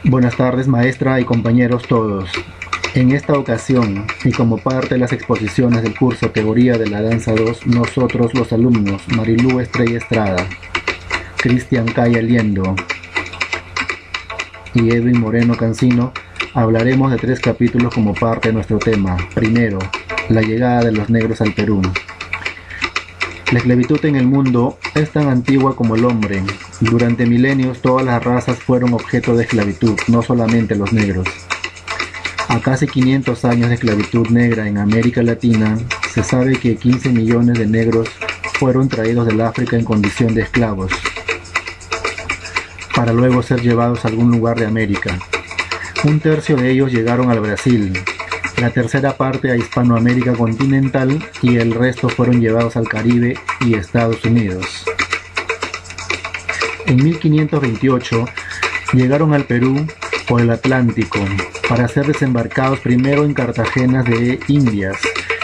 Buenas tardes, maestra y compañeros todos. En esta ocasión, y como parte de las exposiciones del curso Teoría de la Danza 2, nosotros los alumnos Marilú Estrella Estrada, Cristian Caya Liendo y Edwin Moreno Cancino hablaremos de 3 capítulos como parte de nuestro tema. Primero, la llegada de los negros al Perú. La esclavitud en el mundo es tan antigua como el hombre. Durante milenios todas las razas fueron objeto de esclavitud, no solamente los negros. A casi 500 años de esclavitud negra en América Latina, se sabe que 15 millones de negros fueron traídos del África en condición de esclavos, para luego ser llevados a algún lugar de América. Un tercio de ellos llegaron al Brasil, la tercera parte a Hispanoamérica continental y el resto fueron llevados al Caribe y Estados Unidos. En 1528 llegaron al Perú por el Atlántico para ser desembarcados primero en Cartagena de Indias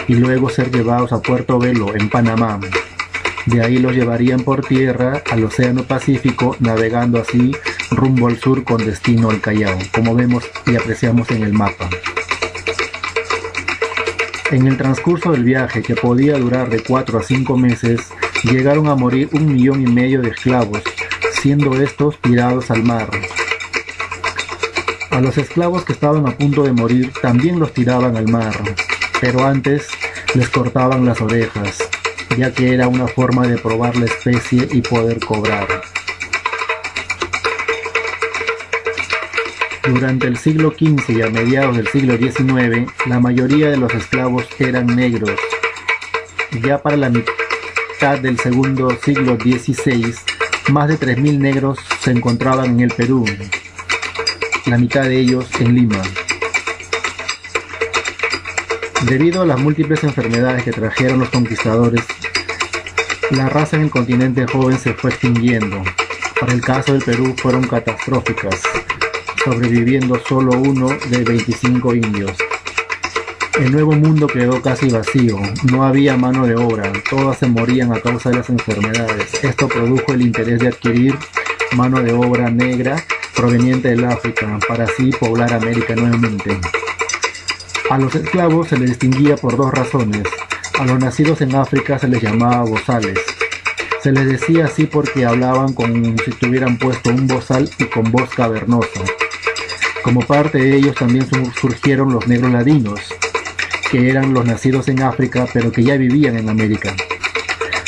y luego ser llevados a Puerto Velo en Panamá. De ahí los llevarían por tierra al Océano Pacífico, navegando así rumbo al sur con destino al Callao, como vemos y apreciamos en el mapa. En el transcurso del viaje, que podía durar de 4 a 5 meses, llegaron a morir 1,5 millones de esclavos, siendo estos tirados al mar. A los esclavos que estaban a punto de morir también los tiraban al mar, pero antes les cortaban las orejas, ya que era una forma de probar la especie y poder cobrar. Durante el siglo XV y a mediados del siglo XIX, la mayoría de los esclavos eran negros. Ya para la mitad del segundo siglo XVI, más de 3.000 negros se encontraban en el Perú, la mitad de ellos en Lima. Debido a las múltiples enfermedades que trajeron los conquistadores, la raza en el continente joven se fue extinguiendo. Para el caso del Perú fueron catastróficas, sobreviviendo solo uno de 25 indios. El Nuevo Mundo quedó casi vacío, no había mano de obra, todas se morían a causa de las enfermedades. Esto produjo el interés de adquirir mano de obra negra proveniente del África, para así poblar América nuevamente. A los esclavos se les distinguía por 2 razones. A los nacidos en África se les llamaba bozales. Se les decía así porque hablaban como si tuvieran puesto un bozal y con voz cavernosa. Como parte de ellos también surgieron los negros ladinos, que eran los nacidos en África pero que ya vivían en América.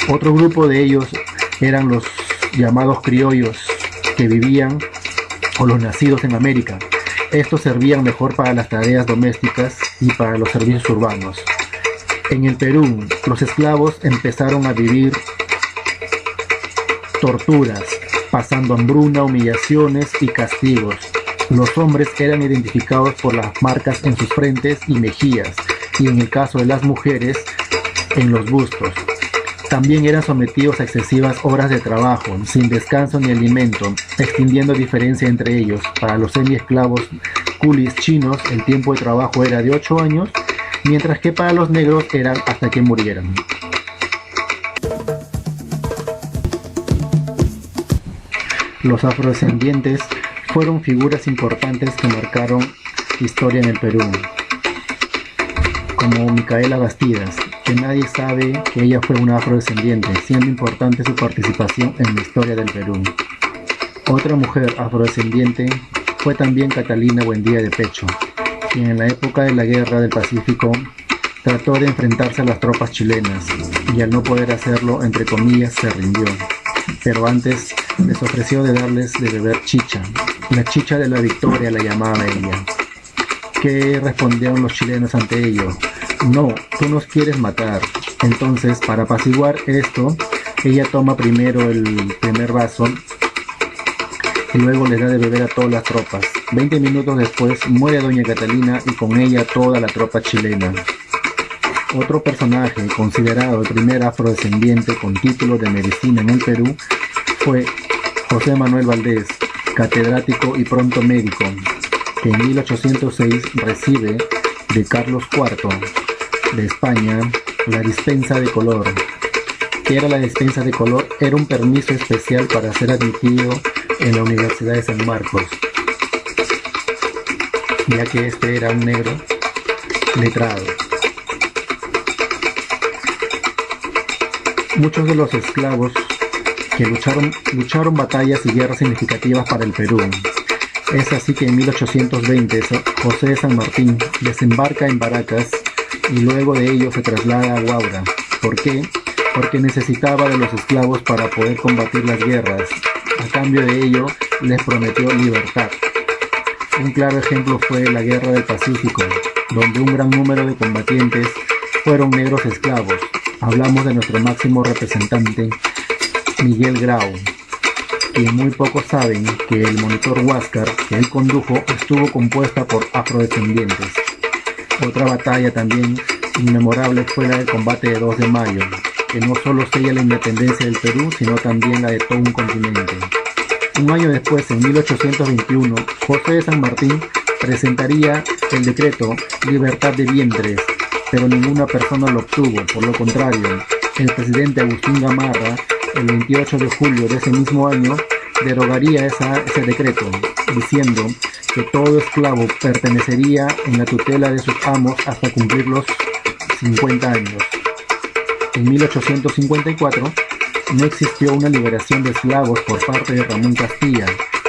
Otro grupo de ellos eran los llamados criollos, que vivían o los nacidos en América. Estos servían mejor para las tareas domésticas y para los servicios urbanos. En el Perú, los esclavos empezaron a vivir torturas, pasando hambruna, humillaciones y castigos. Los hombres eran identificados por las marcas en sus frentes y mejillas, y en el caso de las mujeres, en los bustos. También eran sometidos a excesivas horas de trabajo, sin descanso ni alimento, extendiendo diferencia entre ellos. Para los semiesclavos culis chinos, el tiempo de trabajo era de 8 años, mientras que para los negros eran hasta que murieran. Los afrodescendientes fueron figuras importantes que marcaron historia en el Perú, como Micaela Bastidas, que nadie sabe que ella fue una afrodescendiente, siendo importante su participación en la historia del Perú. Otra mujer afrodescendiente fue también Catalina Buendía de Pecho, quien en la época de la Guerra del Pacífico trató de enfrentarse a las tropas chilenas y al no poder hacerlo, entre comillas, se rindió. Pero antes les ofreció de darles de beber chicha. La chicha de la victoria la llamaba ella. ¿Qué respondieron los chilenos ante ello? No, tú nos quieres matar. Entonces, para apaciguar esto, ella toma primero el primer vaso y luego les da de beber a todas las tropas. 20 minutos después muere doña Catalina y con ella toda la tropa chilena. Otro personaje considerado el primer afrodescendiente con título de medicina en el Perú fue José Manuel Valdés, catedrático y pronto médico, que en 1806 recibe de Carlos IV de España la dispensa de color. ¿Qué era la dispensa de color? Era un permiso especial para ser admitido en la Universidad de San Marcos. ya que este era un negro letrado. Muchos de los esclavos que lucharon batallas y guerras significativas para el Perú. Es así que en 1820 José de San Martín desembarca en Baracas y luego de ello se traslada a Huaura. ¿Por qué? Porque necesitaba de los esclavos para poder combatir las guerras. A cambio de ello, les prometió libertad. Un claro ejemplo fue la Guerra del Pacífico, donde un gran número de combatientes fueron negros esclavos. Hablamos de nuestro máximo representante, Miguel Grau, quien muy pocos saben que el monitor Huáscar que él condujo estuvo compuesta por afrodescendientes. Otra batalla también inmemorable fue la del combate de 2 de mayo, que no solo sella la independencia del Perú, sino también la de todo un continente. Un año después, en 1821, José de San Martín presentaría el decreto Libertad de Vientres, pero ninguna persona lo obtuvo. Por lo contrario, el presidente Agustín Gamarra, el 28 de julio de ese mismo año, derogaría ese decreto, diciendo que todo esclavo pertenecería en la tutela de sus amos hasta cumplir los 50 años. En 1854 no existió una liberación de esclavos por parte de Ramón Castilla.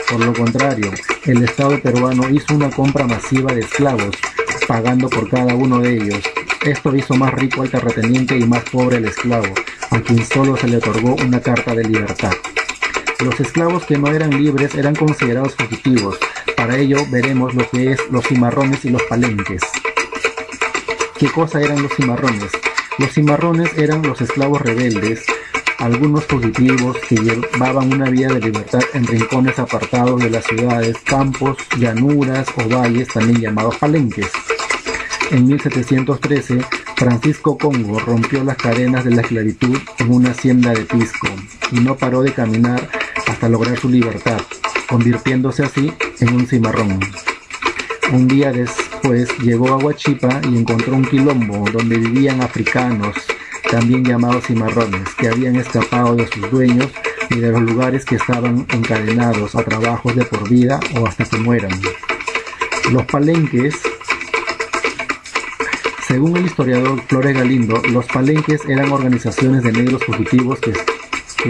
Por lo contrario, el Estado peruano hizo una compra masiva de esclavos, pagando por cada uno de ellos. Esto hizo más rico al terrateniente y más pobre al esclavo, a quien solo se le otorgó una carta de libertad. Los esclavos que no eran libres eran considerados fugitivos. Para ello veremos lo que es los cimarrones y los palenques. ¿Qué cosa eran los cimarrones? Los cimarrones eran los esclavos rebeldes, algunos fugitivos que llevaban una vida de libertad en rincones apartados de las ciudades, campos, llanuras o valles, también llamados palenques. En 1713, Francisco Congo rompió las cadenas de la esclavitud en una hacienda de Pisco y no paró de caminar hasta lograr su libertad, convirtiéndose así en un cimarrón. Un día después llegó a Huachipa y encontró un quilombo donde vivían africanos, también llamados cimarrones, que habían escapado de sus dueños y de los lugares que estaban encadenados a trabajos de por vida o hasta que mueran. Los palenques, según el historiador Flores Galindo, los palenques eran organizaciones de negros fugitivos que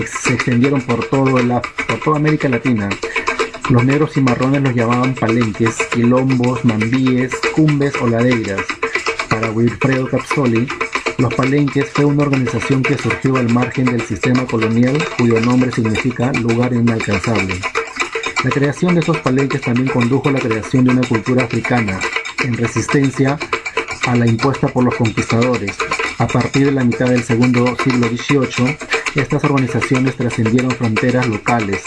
se extendieron por toda América Latina. Los negros cimarrones los llamaban palenques, quilombos, mambíes, cumbes o ladeiras. Para Wilfredo Capsoli, los palenques fue una organización que surgió al margen del sistema colonial, cuyo nombre significa lugar inalcanzable. La creación de esos palenques también condujo a la creación de una cultura africana, en resistencia a la impuesta por los conquistadores. A partir de la mitad del segundo siglo XVIII, estas organizaciones trascendieron fronteras locales,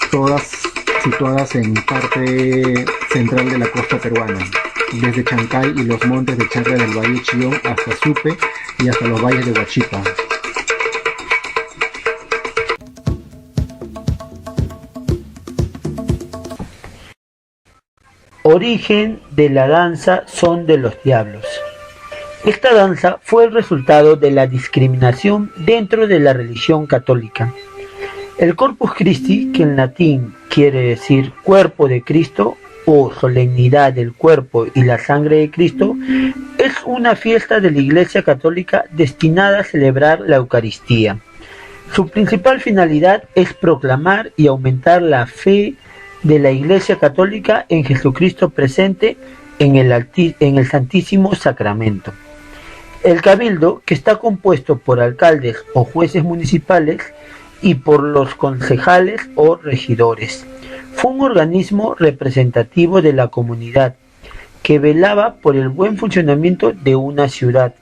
todas situadas en parte central de la costa peruana, desde Chancay y los montes de Chacra del Valle Chillón hasta Supe y hasta los valles de Huachipa. Origen de la danza Son de los Diablos. Esta danza fue el resultado de la discriminación dentro de la religión católica. El Corpus Christi, que en latín quiere decir cuerpo de Cristo o solemnidad del cuerpo y la sangre de Cristo, es una fiesta de la Iglesia Católica destinada a celebrar la Eucaristía. Su principal finalidad es proclamar y aumentar la fe de la Iglesia Católica en Jesucristo presente en el Santísimo Sacramento. El Cabildo, que está compuesto por alcaldes o jueces municipales y por los concejales o regidores, fue un organismo representativo de la comunidad que velaba por el buen funcionamiento de una ciudad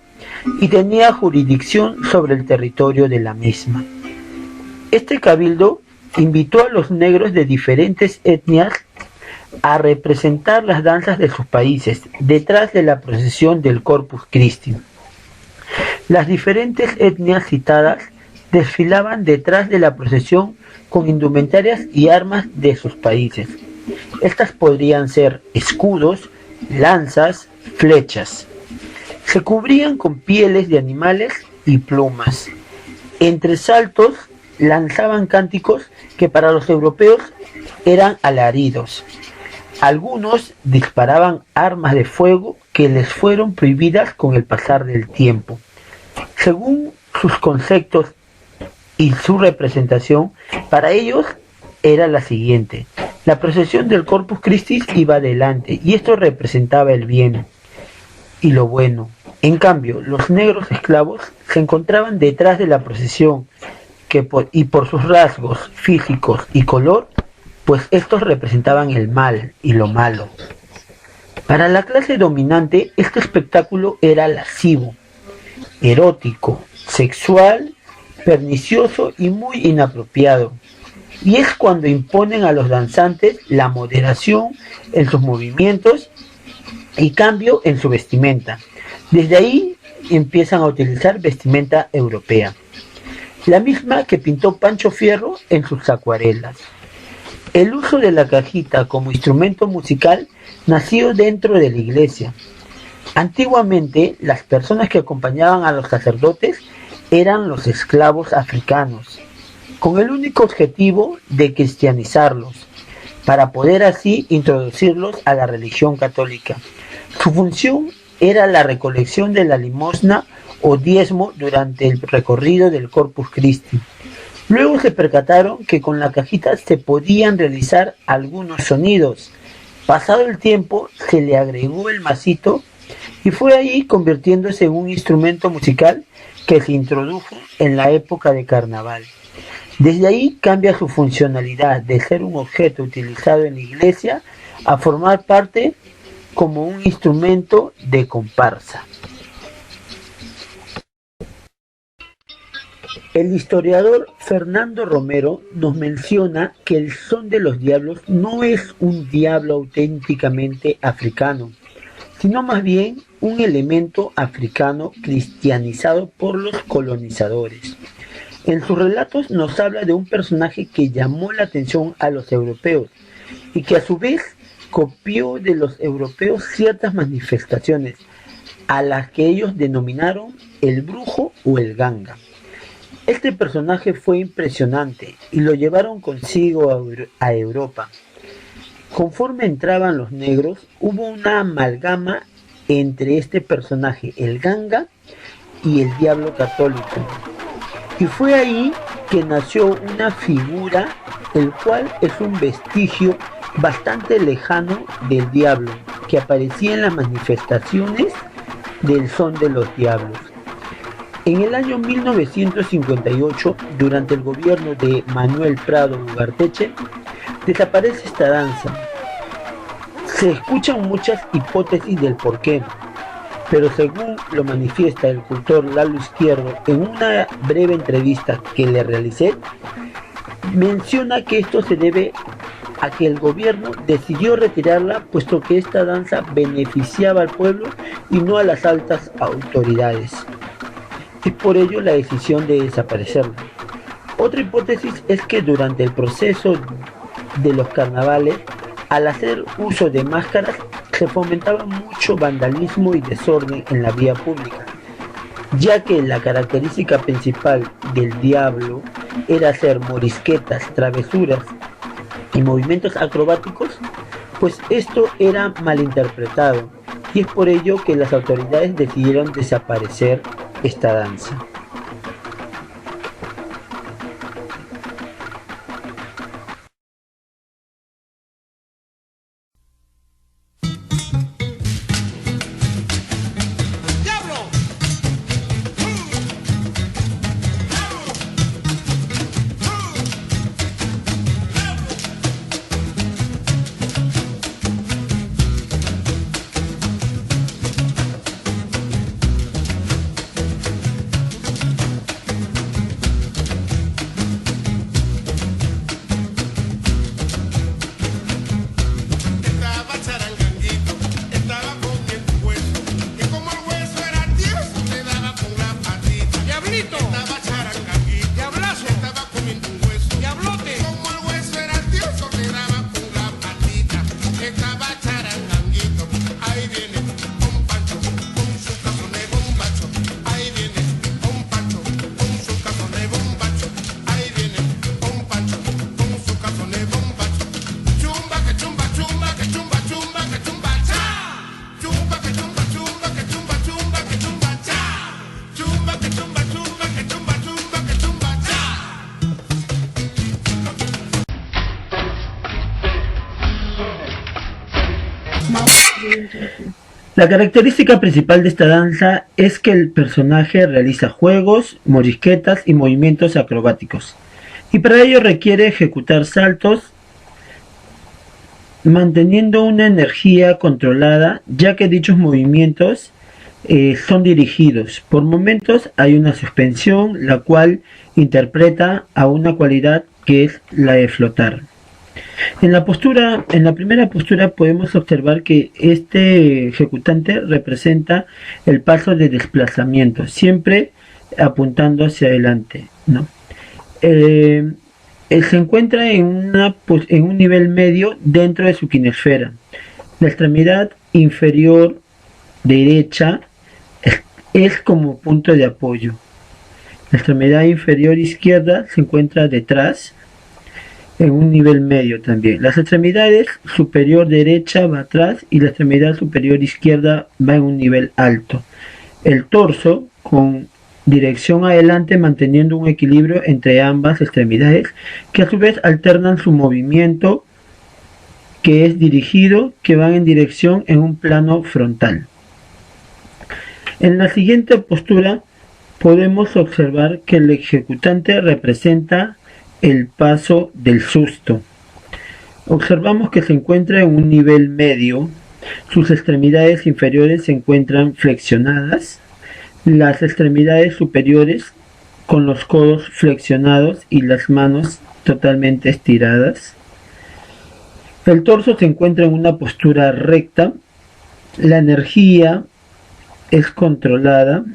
y tenía jurisdicción sobre el territorio de la misma. Este cabildo invitó a los negros de diferentes etnias a representar las danzas de sus países detrás de la procesión del Corpus Christi. Las diferentes etnias citadas desfilaban detrás de la procesión con indumentarias y armas de sus países. Estas podrían ser escudos, lanzas, flechas. Se cubrían con pieles de animales y plumas. Entre saltos lanzaban cánticos que para los europeos eran alaridos. Algunos disparaban armas de fuego que les fueron prohibidas con el pasar del tiempo. Según sus conceptos y su representación, para ellos era la siguiente: la procesión del Corpus Christi iba adelante y esto representaba el bien y lo bueno. En cambio, los negros esclavos se encontraban detrás de la procesión y por sus rasgos físicos y color, pues estos representaban el mal y lo malo. Para la clase dominante, este espectáculo era lascivo, erótico, sexual, pernicioso y muy inapropiado. Y es cuando imponen a los danzantes la moderación en sus movimientos y cambio en su vestimenta. Desde ahí empiezan a utilizar vestimenta europea, la misma que pintó Pancho Fierro en sus acuarelas. El uso de la cajita como instrumento musical nació dentro de la iglesia. Antiguamente, las personas que acompañaban a los sacerdotes eran los esclavos africanos, con el único objetivo de cristianizarlos, para poder así introducirlos a la religión católica. Su función era la recolección de la limosna o diezmo durante el recorrido del Corpus Christi. Luego se percataron que con la cajita se podían realizar algunos sonidos. Pasado el tiempo se le agregó el masito y fue ahí convirtiéndose en un instrumento musical que se introdujo en la época de carnaval. Desde ahí cambia su funcionalidad de ser un objeto utilizado en la iglesia a formar parte como un instrumento de comparsa. El historiador Fernando Romero nos menciona que el son de los diablos no es un diablo auténticamente africano, sino más bien un elemento africano cristianizado por los colonizadores. En sus relatos nos habla de un personaje que llamó la atención a los europeos y que a su vez copió de los europeos ciertas manifestaciones a las que ellos denominaron el brujo o el ganga. Este personaje fue impresionante y lo llevaron consigo a Europa. Conforme entraban los negros, hubo una amalgama entre este personaje, el ganga, y el diablo católico. Y fue ahí que nació una figura, el cual es un vestigio bastante lejano del diablo, que aparecía en las manifestaciones del son de los diablos. En el año 1958, durante el gobierno de Manuel Prado Ugarteche, desaparece esta danza. Se escuchan muchas hipótesis del porqué, pero según lo manifiesta el cultor Lalo Izquierdo en una breve entrevista que le realicé, menciona que esto se debe a que el gobierno decidió retirarla puesto que esta danza beneficiaba al pueblo y no a las altas autoridades. Es por ello la decisión de desaparecerla. Otra hipótesis es que durante el proceso de los carnavales, al hacer uso de máscaras, se fomentaba mucho vandalismo y desorden en la vía pública, ya que la característica principal del diablo era hacer morisquetas, travesuras y movimientos acrobáticos, pues esto era malinterpretado y es por ello que las autoridades decidieron desaparecer esta danza. La característica principal de esta danza es que el personaje realiza juegos, morisquetas y movimientos acrobáticos, y para ello requiere ejecutar saltos manteniendo una energía controlada, ya que dichos movimientos son dirigidos. Por momentos hay una suspensión, la cual interpreta a una cualidad que es la de flotar. En la primera postura podemos observar que este ejecutante representa el paso de desplazamiento, siempre apuntando hacia adelante, ¿no? Se encuentra en un nivel medio dentro de su quinesfera. La extremidad inferior derecha es como punto de apoyo. La extremidad inferior izquierda se encuentra detrás, en un nivel medio también. Las extremidades superior derecha va atrás y la extremidad superior izquierda va en un nivel alto. El torso con dirección adelante manteniendo un equilibrio entre ambas extremidades, que a su vez alternan su movimiento, que es dirigido, que van en dirección en un plano frontal. En la siguiente postura podemos observar que el ejecutante representa el paso del susto. Observamos que se encuentra en un nivel medio, sus extremidades inferiores se encuentran flexionadas, las extremidades superiores con los codos flexionados y las manos totalmente estiradas. El torso se encuentra en una postura recta, la energía es controlada,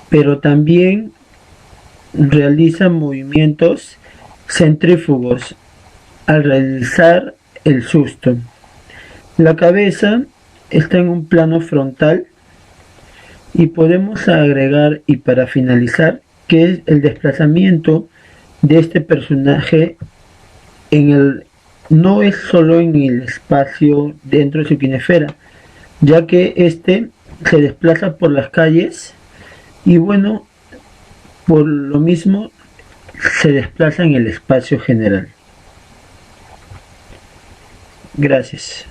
pero también realiza movimientos centrífugos al realizar el susto. La cabeza está en un plano frontal y podemos agregar, y para finalizar, que es el desplazamiento de este personaje no es solo en el espacio dentro de su quinesfera, ya que este se desplaza por las calles y bueno, por lo mismo se desplaza en el espacio general. Gracias.